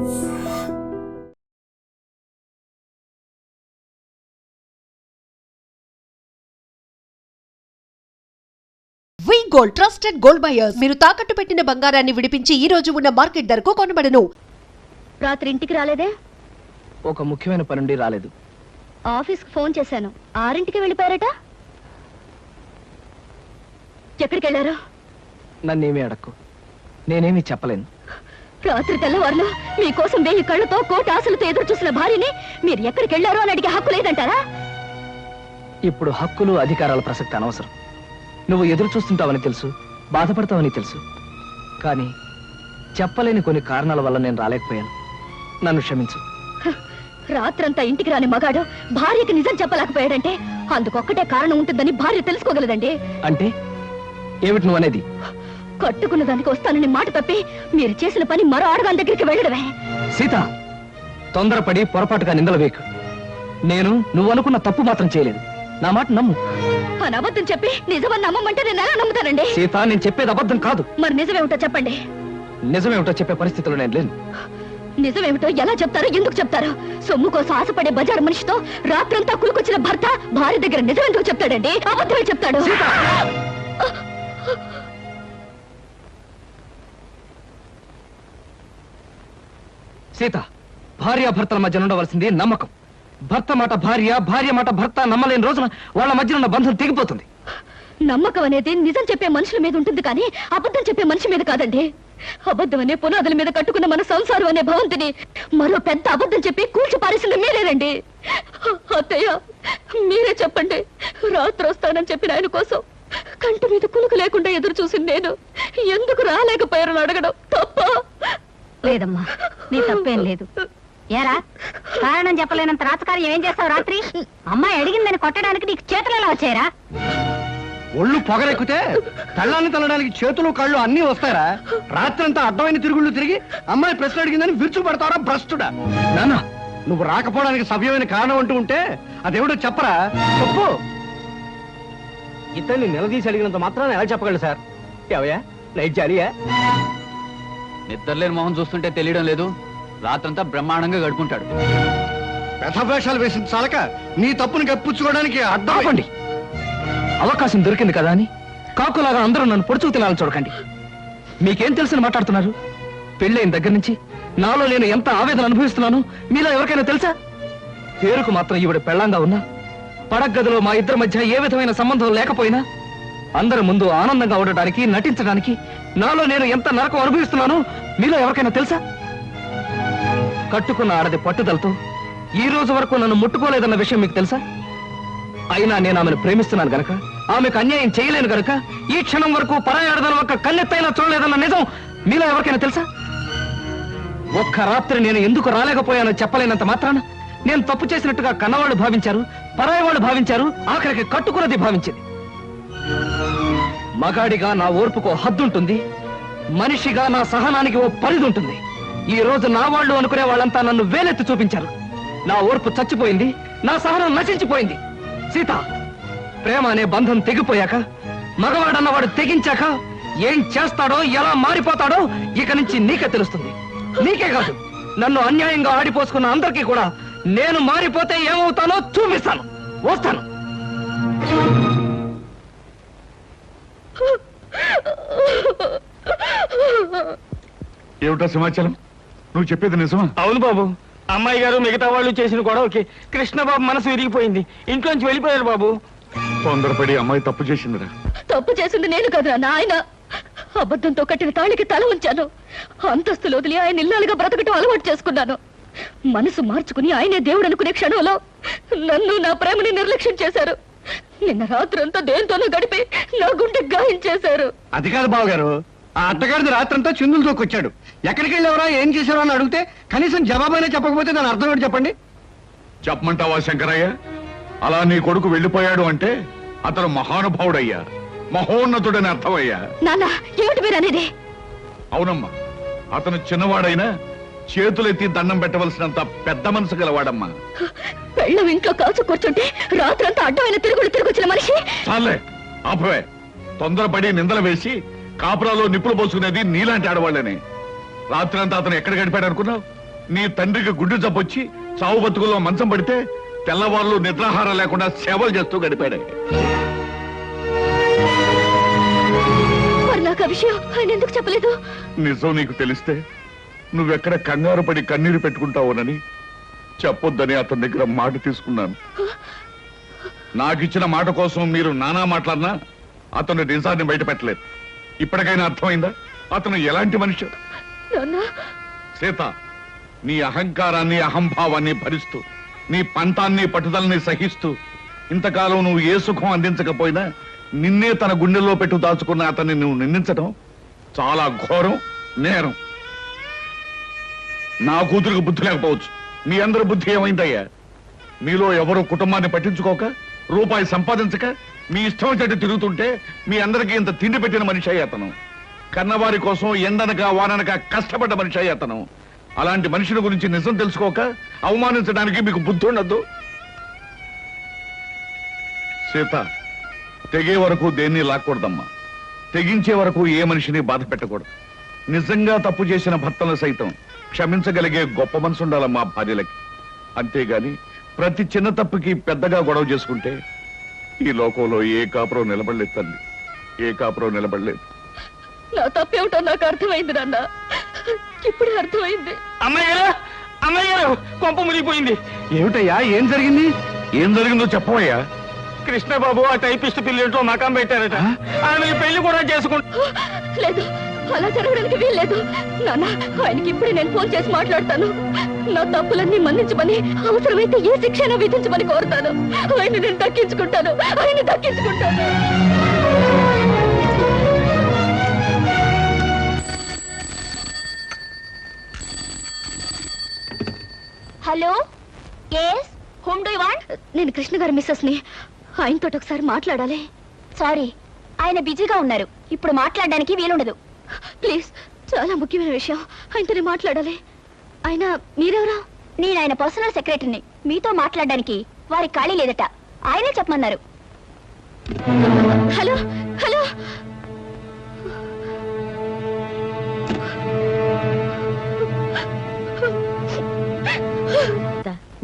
వి gold trusted gold buyers. మీరు తాకట్టు పెట్టిన బంగారాన్ని విడిపించి ఈ రోజు ఉన్న మార్కెట్ ధరకు కొనబడను. రాత్రి ఇంటికి రాలేదే? ఒక ముఖ్యమైన పని నుండి రాలేదు. ఆఫీస్కి ఫోన్ చేశాను, 6ంటికి వెళ్ళిపోయారట. ఎక్కడికి వెళ్ళారు? నన్నేమీ అడక్కు, నేనేమీ చెప్పలేను. రాత్రి తెల్లవారులు మీకోసం 1000 కళ్ళతో కోటి ఆశలతో ఎదురు చూసిన భార్యని మీరు ఎక్కడికి వెళ్ళారో అని అడిగే హక్కు లేదంటారా? ఇప్పుడు హక్కులు అధికారాల ప్రసక్తి అనవసరం. నువ్వు ఎదురు చూస్తుంటావని తెలుసు, బాధపడతావని తెలుసు. కానీ చెప్పలేని కొన్ని కారణాల వల్ల నేను రాలేకపోయాను. నన్ను క్షమించు. రాత్రంతా ఇంటికి రాని మగాడు భార్యకి నిజం చెప్పలేకపోయాడంటే అందుకొక్కటే కారణం ఉంటుందని భార్య తెలుసుకోగలదండి. అంటే ఏమిటి నువ్వు అనేది? కట్టుకున్న దానికి వస్తానని మాట తప్పి మీరు చేసిన పని మరో ఆడదాని దగ్గరికి వెళ్ళడమే. సీత, తొందరపడి పొరపాటుగా నిందలు వేయకు. నేను నువ్వు అనుకున్న తప్పు మాత్రం చేయలేదు. నా మాట నమ్ము. అని అబద్ధం చెప్పి నిజమని నమ్మమంటే నేను ఎలా నమ్ముతానండి? సీత, నేను చెప్పేది అబద్ధం కాదు. మరి నిజమేమిటో చెప్పండి. నిజమేమిటో చెప్పే పరిస్థితిలో నేను లేను. నిజమేమిటో ఎలా చెప్తారో, ఎందుకు చెప్తారో? సొమ్ము కోసం ఆశపడే బజారు మనిషితో రాత్రంతా కులుకొచ్చిన భర్త భార్య దగ్గర నిజం ఎందుకు చెప్తాడండి? అబద్ధమే చెప్తాడు. సీత, భార్యాభర్తల మధ్య ఉండవలసింది నమ్మకం. భర్త మాట భార్య, భార్య మాట భర్త నమ్మలేని రోజున వాళ్ళ మధ్య ఉన్న బంధం తెగిపోతుంది. నమ్మకం అనేది నిజం చెప్పే మనుషుల మీద ఉంటుంది, కానీ అబద్ధం చెప్పే మనిషి మీద కాదండి. అబద్ధం అనే పునాదుల మీద కట్టుకున్న మన సంసారం అనే భవంతిని మరో పెద్ద అబద్ధం చెప్పి కూల్చి పారేసింది మీరేనండి. అత్తయ్య, మీరే చెప్పండి. రాత్రి వస్తానని చెప్పిన ఆయన కోసం కంటి మీద కులుకు లేకుండా ఎదురు చూసింది నేను ఎందుకు రాలేకపోయారని అడగడం తప్ప? లేదమ్మా, నీ తప్పేం లేదు. ఏరా, కారణం చెప్పలేనంత రాతకార్యం ఏం చేస్తావు? రాత్రి అమ్మాయి అడిగిందని కొట్టడానికి నీకు చేతులు ఎలా వచ్చాయరా? ఒళ్ళు పొగరెక్కితే తల్లాన్ని తల్లడానికి చేతులు కళ్ళు అన్ని వస్తాయరా? రాత్రంతా అడ్డమైన తిరుగుళ్ళు తిరిగి అమ్మాయి ప్రశ్న అడిగిందని విరుచుపడతారా భ్రష్టుడా? నాన్న, నువ్వు రాకపోవడానికి సవ్యమైన కారణం అంటూ ఉంటే అదేవిడో చెప్పరా? చెప్పు. ఇతన్ని నిలదీసి అడిగినంత మాత్రాన్ని ఎలా చెప్పగలరు సార్? ఎవయా నైట్ జాలియా? నిద్రలేని మొహం చూస్తుంటే తెలియడం లేదు. రాత్రంతా బ్రహ్మాండంగా గడుపుకుంటాడు. వ్యధవేషాలు వేసిన చాలక నీ తప్పును కప్పించుకోవడానికి అడ్డాపండి. అవకాశం దొరికింది కదా అని కాకులాగా అందరూ నన్ను పొడుచుకు తినాలని చూడకండి. మీకేం తెలిసిన మాట్లాడుతున్నారు? పెళ్ళైన దగ్గర నుంచి నాలో నేను ఎంత ఆవేదన అనుభవిస్తున్నాను మీలో ఎవరికైనా తెలుసా? పేరుకు మాత్రం ఈవిడ పెళ్ళంగా ఉన్నా, పడగదిలో మా ఇద్దరి మధ్య ఏ విధమైన సంబంధం లేకపోయినా అందరి ముందు ఆనందంగా ఉండడానికి, నటించడానికి నాలో నేను ఎంత నరకం అనుభవిస్తున్నానో మీలో ఎవరికైనా తెలుసా? కట్టుకున్న ఆడది పట్టుదలతో ఈ రోజు వరకు నన్ను ముట్టుకోలేదన్న విషయం మీకు తెలుసా? అయినా నేను ఆమెను ప్రేమిస్తున్నాను గనక, ఆమెకు అన్యాయం చేయలేను గనక ఈ క్షణం వరకు పరాయి ఆడదాని ఒక్క కన్నెత్తైనా చూడలేదన్న నిజం మీలో ఎవరికైనా తెలుసా? ఒక్క రాత్రి నేను ఎందుకు రాలేకపోయానో చెప్పలేనంత మాత్రాన నేను తప్పు చేసినట్టుగా కన్నవాళ్ళు భావించారు, పరాయి వాళ్ళు భావించారు, ఆఖరికి కట్టుకున్నది భావించింది. మగాడిగా నా ఓర్పుకు హద్దుంటుంది, మనిషిగా నా సహనానికి ఓ పరిధి ఉంటుంది. ఈ రోజు నా వాళ్ళు అనుకునే వాళ్ళంతా నన్ను వేలెత్తి చూపించారు. నా ఓర్పు చచ్చిపోయింది, నా సహనం నశించిపోయింది. సీత, ప్రేమ అనే బంధం తెగిపోయాక, మగవాడన్నవాడు తెగించాక ఏం చేస్తాడో, ఎలా మారిపోతాడో ఇక నుంచి నీకే తెలుస్తుంది. నీకే కాదు, నన్ను అన్యాయంగా ఆడిపోసుకున్న అందరికీ కూడా నేను మారిపోతే ఏమవుతానో చూపిస్తాను. వస్తాను. ఏమిటా సమాచారం? నువ్వు చెప్పేది నిజమా? అవును బాబు, అమ్మాయి గారు మిగతా వాళ్ళు చేసిన గొడవకి కృష్ణబాబు మనసు విరిగిపోయింది. ఇంట్లోంచి వెళ్ళిపోయారు బాబు. తొందరపడి అమ్మాయి తప్పు చేసిందిరా. తప్పు చేసింది నేను కదా నాయన. అబద్ధంతో కట్టిన తాళికి తల ఉంచాను. అంతస్తులు వదిలి ఆయన ఇల్లాలుగా బ్రతకటం అలవాటు చేసుకున్నాను. మనసు మార్చుకుని ఆయనే దేవుడు అనుకునే క్షణంలో నన్ను, నా ప్రేమని నిర్లక్ష్యం చేశారు. నిన్న రాత్రంతా దేంతోనూ గడిపి నా గుండె గాయం చేశారు. అది కాదు బావగారు, ఆ అత్తగారిది రాత్రంతా చిందులు తోకొచ్చాడు. ఎక్కడికి వెళ్ళేవరా, ఏం చేశారో అని అడిగితే కనీసం జవాబైనా చెప్పకపోతే దాని అర్థం ఏంటి చెప్పండి? చెప్పమంటావా శంకరయ్య? అలా నీ కొడుకు వెళ్ళిపోయాడు అంటే అతను మహానుభావుడయ్యా, మహోన్నతుడని అర్థమయ్యా. నాన్న, ఏమిటి మీరు అనేది? అవునమ్మా, అతను చిన్నవాడైనా చేతులెత్తి దండం పెట్టవలసినంత పెద్ద మనసు గలవాడమ్మా. పెళ్ళం ఇంట్లో కాల్చు కూర్చుంటే రాత్రంతా అడ్డమైన తిరుగులు తిరుగుచ్చిన మనిషి. చాలే, ఆపవే. తొందరపడి నిందలు వేసి కాపురాలో నిప్పులు పోసుకునేది నీలాంటి ఆడవాళ్ళనే. రాత్రంతా అతను ఎక్కడ గడిపాడు అనుకున్నావు? నీ తండ్రికి గుండె జబ్బొచ్చి చావు బతుకుల్లో మంచం పడితే తెల్లవాళ్ళు నిద్రాహారం లేకుండా సేవలు చేస్తూ గడిపాడు. మరి నాకు ఆ విషయం ఆయన ఎందుకు చెప్పలేదు? నిజం నీకు తెలిస్తే నువ్వెక్కడ కంగారు పడి కన్నీరు పెట్టుకుంటావునని చెప్పొద్దని అతని దగ్గర మాట తీసుకున్నాను. నాకిచ్చిన మాట కోసం మీరు నానా మాట్లాడినా అతను నిజాన్ని బయట పెట్టలేదు. ఇప్పటికైనా అర్థమైందా అతను ఎలాంటి మనిషి? సీత, నీ అహంకారాన్ని అహంభావాన్ని భరిస్తూ నీ పంతాన్ని పట్టుదలని సహిస్తూ ఇంతకాలం నువ్వు ఏ సుఖం అందించకపోయినా నిన్నే తన గుండెల్లో పెట్టు దాచుకున్న అతన్ని నువ్వు నిందించడం చాలా ఘోరం, నేరం. నా కూతురికి బుద్ధి లేకపోవచ్చు, మీ అందరి బుద్ధి ఏమైందయ్యా? మీలో ఎవరు కుటుంబాన్ని పట్టించుకోక రూపాయి సంపాదించక మీ ఇష్టం చెట్టు తిరుగుతుంటే మీ అందరికీ ఇంత తిండి పెట్టిన మనిషి అయ్యి అతను. కన్నవారి కోసం ఎండనక వాననక కష్టపడ్డ మనిషి అయ్యి అతను. అలాంటి మనిషిని గురించి నిజం తెలుసుకోక అవమానించడానికి మీకు బుద్ధి ఉండద్దు. సీత, తెగే వరకు దేన్ని లాక్కూడదమ్మా. తెగించే వరకు ఏ మనిషిని బాధ పెట్టకూడదు. నిజంగా తప్పు చేసిన భర్తను సైతం క్షమించగలిగే గొప్ప మనసు ఉండాలమ్మా భార్యలకి. అంతేగాని ప్రతి చిన్న తప్పుకి పెద్దగా గొడవ చేసుకుంటే ఈ లోకంలో ఏ కాపురం నిలబడలేదు తల్లి, ఏ కాపురం నిలబడలేదు. నా తప్పేమిటో నాకు అర్థమైంది నాన్న, ఇప్పుడే అర్థమైంది. అమ్మయ్యారు కొంప మునిగిపోయింది. ఏమిటయ్యా, ఏం జరిగింది? ఏం జరిగిందో చెప్పవయ్యా. కృష్ణబాబు ఆ టైపిస్ట్ పిల్లింట్లో మకాం పెట్టారట. ఆమెకి పెళ్లి కూడా లేదు, అలా జరగడానికి వీల్లేదు నాన్న. ఆయనకి ఇప్పుడే నేను ఫోన్ చేసి మాట్లాడతాను. నా తప్పులన్నీ మన్నించమని, అవసరమైతే ఏ శిక్షణ విధించమని కోరుతాను. ఆయన నేను దక్కించుకుంటాను, ఆయన దక్కించుకుంటాను. Hello, yes, whom do you want? నేను కృష్ణ గారి మిస్సెస్ ని. ఆయనతో ఒకసారి మాట్లాడాలి. సారీ, ఆయన బిజీగా ఉన్నారు, ఇప్పుడు మాట్లాడడానికి వీలుండదు. ప్లీజ్, చాలా ముఖ్యమైన విషయం, ఆయనతో మాట్లాడాలి. ఆయన మీరెవరా? నేను ఆయన పర్సనల్ సెక్రటరీని. మీతో మాట్లాడడానికి వారి ఖాళీ లేదట, ఆయనే చెప్పమన్నారు. హలో హలో,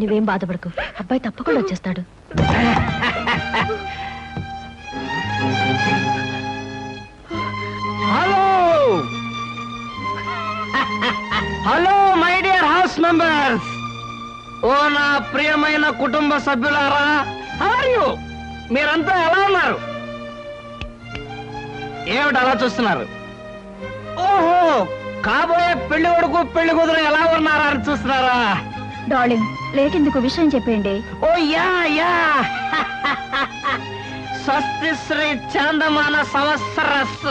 నువ్వేం బాధపడకు, అబ్బాయి తప్పకుండా వచ్చేస్తాడు. Hello hello my dear house members, ఓ నా ప్రియమైన కుటుంబ సభ్యులారా, హౌ ఆర్ యు? మీరంతా ఎలా ఉన్నారు? ఏమిటి అలా చూస్తున్నారు? ఓహో, కాబోయే పెళ్లి కొడుకు పెళ్లి కూతురు ఎలా ఉన్నారా అని చూస్తున్నారా? డార్లింగ్, లేకెందుకు విషయం చెప్పండి. ఓ యా యా స్వస్తి శ్రీ చాందమాన సంవత్సరస్,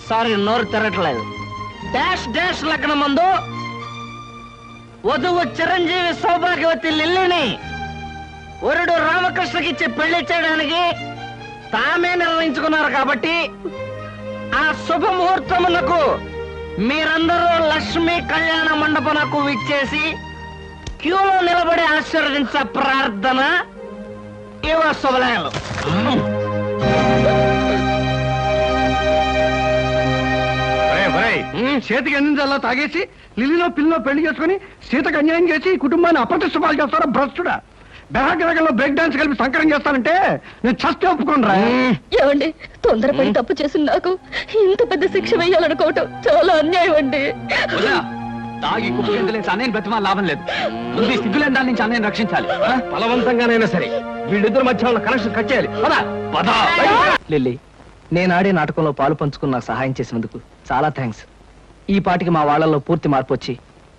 సారీ నోరు తిరగట్లేదు, డాష్ డాష్ లగ్నం మందు వధువు చిరంజీవి సౌభాగ్యవతి లిల్లిని వరుడు రామకృష్ణకి ఇచ్చి పెళ్లి చేయడానికి తామే నిర్ణయించుకున్నారు. కాబట్టి ఆ శుభముహూర్తమునకు మీరందరూ లక్ష్మీ కళ్యాణ మండపమునకు విచ్చేసి క్యూలో నిలబడి ఆశీర్వదించ ప్రార్థన. ఏవో శుభలయాలు. చేతికి అందించాలా తాగేసి లిల్లిలో పిల్లలో పెళ్లి చేసుకుని సీతకు అన్యాయం చేసి కుటుంబాన్ని అప్రతిష్ట పాలు చేస్తారా భ్రష్టుడా? బెహాగ్రగంలో బ్రేక్ డాన్స్ కలిపి సంకరం చేస్తానంటే నేను చస్తే ఒప్పుకోనరా. ఏమండి, తొందరపడి తప్పు చేసిన నాకు ఇంత పెద్ద శిక్ష వేయాలనుకోవటం చాలా అన్యాయం అండి. తాగి కుప్పేందులేసి అన్నయ్యని బ్రతిమా లాభం లేదు. ముందు సిగ్గులేని దాని నుంచి అన్నయ్యని రక్షించాలి. బలవంతంగానైనా సరే వీళ్ళిద్దరు మధ్య ఉన్న కనెక్షన్ కట్ చేయాలి. లిల్లీ, నేను ఆడే నాటకంలో పాలు పంచుకుని నాకు సహాయం చేసినందుకు చాలా థ్యాంక్స్. ఈ పాటికి మా వాళ్ళలో పూర్తి మార్పు వచ్చి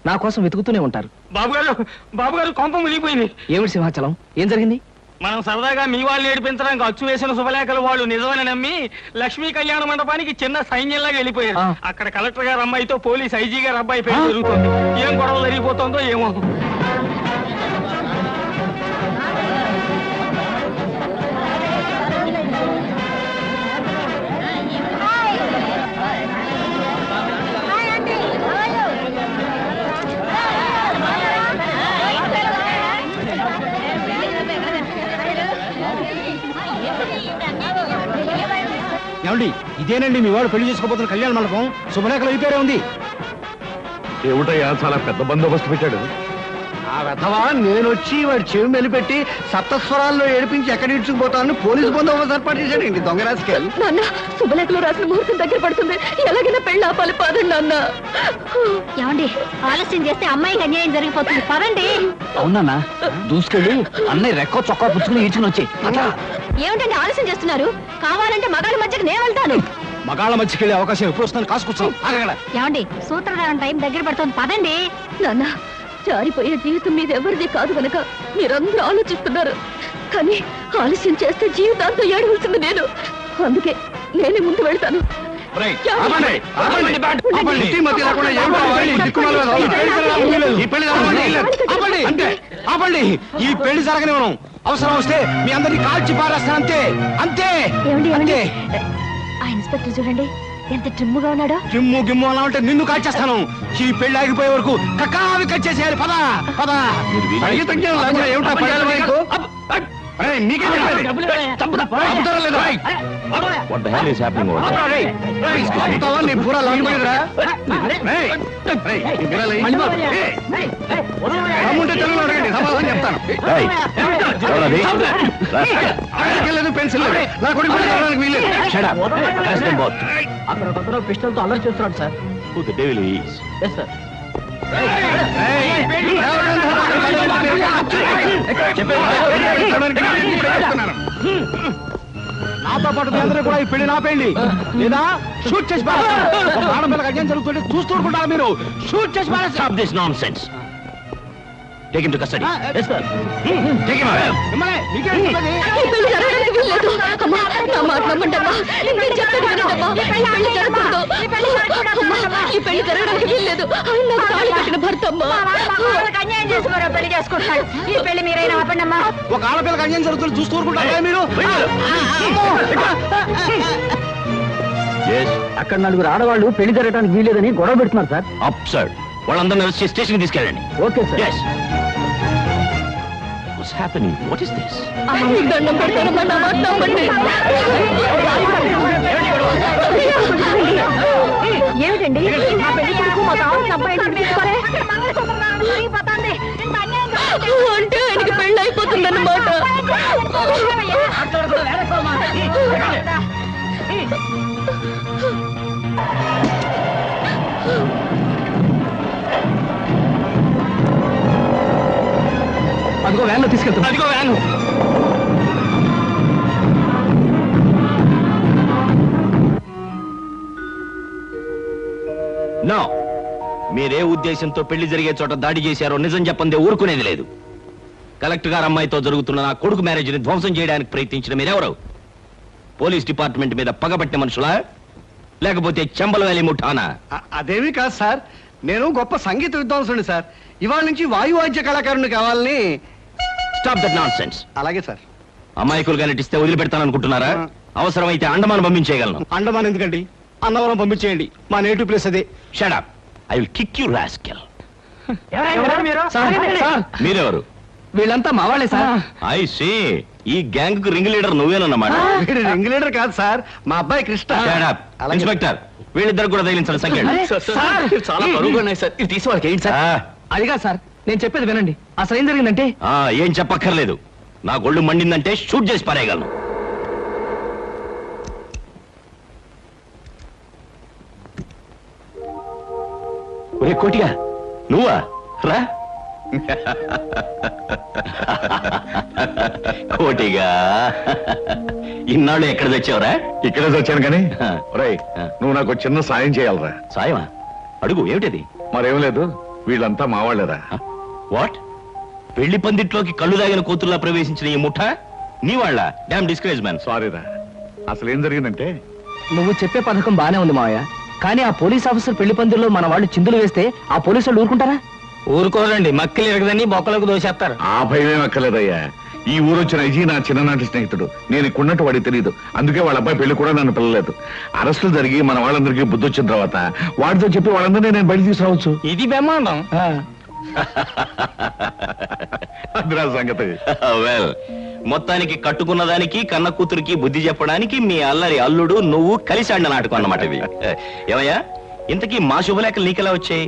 నా కోసం వెతుకుతూనే ఉంటారు. బాబుగారు కొంప మునిగిపోయింది. ఏమిటి సింహాచలం, ఏం జరిగింది? మనం సరదాగా మీ వాళ్ళు ఏడిపించడానికి అచ్చు వేసిన శుభలేఖలు వాళ్ళు నిజమని నమ్మి లక్ష్మీ కళ్యాణ మండపానికి చిన్న సైన్యంలాగా వెళ్ళిపోయారు. అక్కడ కలెక్టర్ గారు అమ్మాయితో పోలీస్ ఐజీ గారు అబ్బాయి పేరు జరుగుతుంది. ఏం గొడవ జరిగిపోతుందో ఏమో. ఏమండి, ఇదేనండి మీ వాడు పెళ్లి చేసుకోబోతున్న కళ్యాణ మండపం. శుభలేఖలు అయిపోయారే ఉంది. ఏమిటయ్యా చాలా పెద్ద బందోబస్తు పెట్టాడు. ఆ వెధవా నేనొచ్చి వాడి చెవి మెలిపెట్టి సప్తస్వరాల్లో ఏడిపించి ఎక్కడ ఇడ్చుకుపోతాను పోలీసు బందోబస్తు ఏర్పాటు చేశాడండి దొంగ రాజకీయాలు. నాన్న శుభలేఖలో రాసిన ముహూర్తం దగ్గర పడుతుంది, ఎలాగైనా పెళ్ళి ఆపాలి, పదండి నాన్న. ఏమండి ఆలస్యం చేస్తే అమ్మాయికి అన్యాయం జరిగిపోతుంది, పదండి. అవునా దూసుకెళ్ళి అన్నయ్య రెక్కో చొక్కా పుచ్చుకుని ఈడ్చుకుని వచ్చి ఏమిటండి ఆలస్యం చేస్తున్నారు? కావాలంటే మగాళ్ళ మధ్యకి నేను వెళ్తాను. మగాళ్ళ మధ్యకి వెళ్ళే అవకాశం ఎప్పుడు వస్తుందని కాసుకొచ్చాం. ఏమండి సూత్రధారణ టైం దగ్గర పడుతుంది, పదండి. నాన్న జారిపోయే జీవితం మీద ఎవరిది కాదు కనుక మీరందరూ ఆలోచిస్తున్నారు, కానీ ఆలస్యం చేస్తే జీవితాంతం ఏడవలసింది నేను. అందుకే నేనే ముందు వెళ్తాను. ఆపండి, ఈ పెళ్లి జరగనివ్వను. అవసరం వస్తే మీ అందరినీ కాల్చి పారేస్తాను, అంతే అంతే అంతే. ఆ ఇన్స్పెక్టర్ చూడండి ఎంత ట్రిమ్ముగా ఉన్నాడో. గిమ్ము గిమ్ము అలా ఉంటే నిన్ను కాల్చేస్తాను. ఈ పెళ్లి ఆగిపోయే వరకు కక్కావి కచ్చేసేయాలి. పద పద. పెన్సిల్ నా కొడుకు అక్కడ పిస్టల్ తో అల్లరి చేస్తున్నాడు సార్. నాతో పాటు మీ అందరూ కూడా ఈ పెళ్లి నాపేయండి, లేదా షూట్ చేసి పారేస్తాను. ఆడపిల్లకి అన్యాయం జరుగుతుంటే చూస్తూ ఊరుకుంటారా మీరు? షూట్ చేసి పారేస్తాను. Take him to custody. Yes, sir. Take him away. ఈ పెళ్లి జరగడానికి వీల్లేదు. అమ్మా, నా మాట నమ్మండి అమ్మా. నేను చెప్పేది వినండి అమ్మా. ఈ పెళ్లి జరగకూడదు. అమ్మా, ఈ పెళ్లి జరగడానికి వీల్లేదు. ఆయన నాకు తాళి కట్టిన భర్త అమ్మా. అన్యాయం చేసి మరో పెళ్లి చేసుకుంటాడు. ఈ పెళ్లి మీరైనా ఆపండి అమ్మా. ఒక ఆడపిల్లకి అన్యాయం జరుగుతుంది చూస్తూ ఊరుకుంటారా మీరు? అక్కడ నలుగురు ఆడవాళ్ళు పెళ్లి జరగడానికి వీలేదని గొడవ పెడుతున్నారు సార్. అబ్సర్డ్. వాళ్ళందరినీ అరెస్ట్ చేసి స్టేషన్కి తీసుకెళ్ళండి. Okay sir. Yes. What's happening? What is this? మీకు దండం పెడతానమ్మా, నా మాట నమ్మండి. ఏమిటండి ఆ పెళ్లి కొడుకు మా తాను అబ్బాయి తీసుకోరే అంటే ఆయనకి పెళ్లి అయిపోతుందన్నమాట. అదిగో వ్యాన్ లో తీసుకెళ్తాం. అదిగో వ్యాన్. నో, మీరే ఉద్దేశంతో పెళ్లి జరిగే చోట దాడి చేశారో నిజం చెప్పందే ఊరుకునేది లేదు. కలెక్టర్ గారు అమ్మాయితో జరుగుతున్న నా కొడుకు మ్యారేజ్ ని ధ్వంసం చేయడానికి ప్రయత్నించిన మీరెవరు? పోలీస్ డిపార్ట్మెంట్ మీద పగబట్టిన మనుషులా, లేకపోతే చెంబల వ్యాలీ ముఠానా? అదేమీ కాదు సార్, నేను గొప్ప సంగీత విద్వాంసుని సార్. ఇవాళ నుంచి వాయువాద్య కళాకారుని కావాలని. Stop that nonsense. అలాగే సార్. అమాయకులుగా నటిస్తే వదిలిపెడతాననుకుంటున్నారా? అవసరమైతే అండమాన్ పంపించేయగలను. అండమాన్ ఎందుకండి, అన్నవరం పంపించేయండి, మా నేటివ్ ప్లేస్ అదే. Shut up, I will kick you rascal. మీరెవరు? వీళ్ళంతా మా వాళ్ళే సార్. ఐ సీ, ఈ గ్యాంగ్ కు రింగ్ లీడర్ నువ్వేనన్నమాట. వీడు రింగ్ లీడర్ కాదు సార్, మా అబ్బాయి కృష్ణ. Shut up. ఇన్స్పెక్టర్, వీళ్ళిద్దరు కూడా తగిలించండి సంఖ్య. చాలా బరువుగా ఉన్నాయి సార్, ఇది తీసి వాళ్ళకి ఏంటి సార్? అదిగా సార్, నేను చెప్పేది వినండి. అసలు ఏం జరిగిందంటే ఏం చెప్పక్కర్లేదు, నా గొళ్ళు మండిందంటే షూట్ చేసి పారేయగలను. ఒరే కోటిగా, నువ్వా? రా. కోటిగా, ఇన్నాళ్ళు ఎక్కడ తెచ్చావురా? ఇక్కడే వచ్చాను కానీ రేయ్, నువ్వు నాకు చిన్న సాయం చేయాలరా. సాయమా? అడుగు, ఏమిటది? మరేం లేదు, వీళ్ళంతా మావాళ్ళేరా. వాట్? పెళ్లి పందిట్లోకి కళ్ళు దాగిన కూతుర్లా ప్రవేశించిన ఈ ముఠ నీ వాళ్ళ? Damn discourage man. సారీరా, అసలు ఏం జరిగిందంటే, నువ్వు చెప్పే పథకం బానే ఉంది మావయ్య, కానీ ఆ పోలీస్ ఆఫీసర్ పెళ్లి పందిరిలో మన వాళ్ళు చిందులు వేస్తే ఆ పోలీసు వాళ్ళు ఊరుకుంటారా? ఊరుకోరండి, మక్కలు ఎరగదని బొక్కలకు దోసేస్తారు. ఆ భయమేం అక్కర్లేదయ్యా. ఈ ఊరు వచ్చిన అజీ నా చిన్ననాటి స్నేహితుడు. నేను ఇక్కడున్నట్టు వాడికి తెలియదు, అందుకే వాళ్ళ అబ్బాయి పెళ్లి కూడా నన్ను పిల్లలేదు. అరెస్టులు జరిగి మన వాళ్ళందరికీ బుద్ధి వచ్చిన తర్వాత వాడితో చెప్పి వాళ్ళందరినీ నేను బయట తీసుకురావచ్చు. ఇది బ్రహ్మాండం. అదిరా సంగతి. వెల్, మొత్తానికి కట్టుకున్న దానికి కన్న కూతురికి బుద్ధి చెప్పడానికి మీ అల్లరి అల్లుడు నువ్వు కలిసి ఆడిన నాటకం అన్నమాట ఇది. ఏమయ్యా, ఇంతకీ మా శుభలేఖలు నీకెలా వచ్చాయి?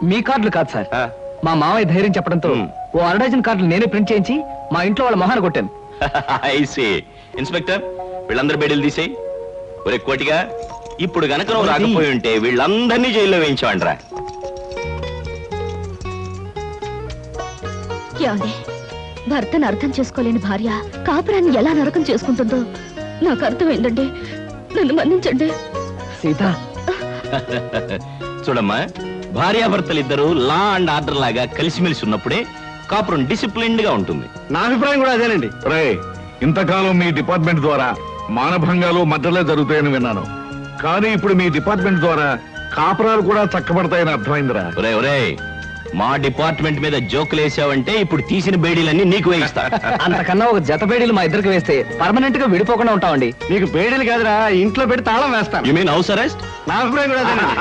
మీ కార్డులు కాదు సార్, ఆ. మా మామయ్య ధైర్యం చెప్పడంతో ఓ అరడజన్ కార్డులు నేనే ప్రింట్ చేయించి మా ఇంట్లో వాళ్ళ మొహాన్ని కొట్టాను. ఐసీ. ఇన్స్పెక్టర్, వీళ్ళందరూ బెడీలు తీసేయి. ఒరే కోటిగా, ఇప్పుడు గనక నువ్వు రాకపోయి ఉంటే వీళ్ళందరినీ జైల్లో వేయించావండ్రా. ఏమండి, భర్తను అర్థం చేసుకోలేని భార్య కాపురాన్ని ఎలా నరకం చేసుకుంటుందో నాకు అర్థమైందండి. నన్ను మన్నించండి. సీత, చూడమ్మా, భార్యాభర్తలిద్దరూ లా అండ్ ఆర్డర్ లాగా కలిసిమెలిసి ఉన్నప్పుడే కాపురం డిసిప్లిన్డ్ గా ఉంటుంది. నా అభిప్రాయం కూడా అదేనండి. రే, ఇంతకాలం మీ డిపార్ట్మెంట్ ద్వారా మానభంగాలు మద్దలే జరుగుతాయని విన్నాను, కానీ ఇప్పుడు మీ డిపార్ట్మెంట్ ద్వారా కాపురాలు కూడా చక్కబడతాయని అర్థమైందిరా. ఒరే ఒరే, మా డిపార్ట్మెంట్ మీద జోకులు వేసావంటే ఇప్పుడు తీసిన బేడీలన్నీ నీకు వేయిస్తా. అంతకన్నా ఒక జత బేడీలు మా ఇద్దరికి వేస్తే పర్మనెంట్ గా విడిపోకుండా ఉంటామండి. నీకు బేడీలు కాదురా, ఇంట్లో పెట్టి తాళం వేస్తాను. You mean house arrest? నా అభిప్రాయం కూడా అదేనండి.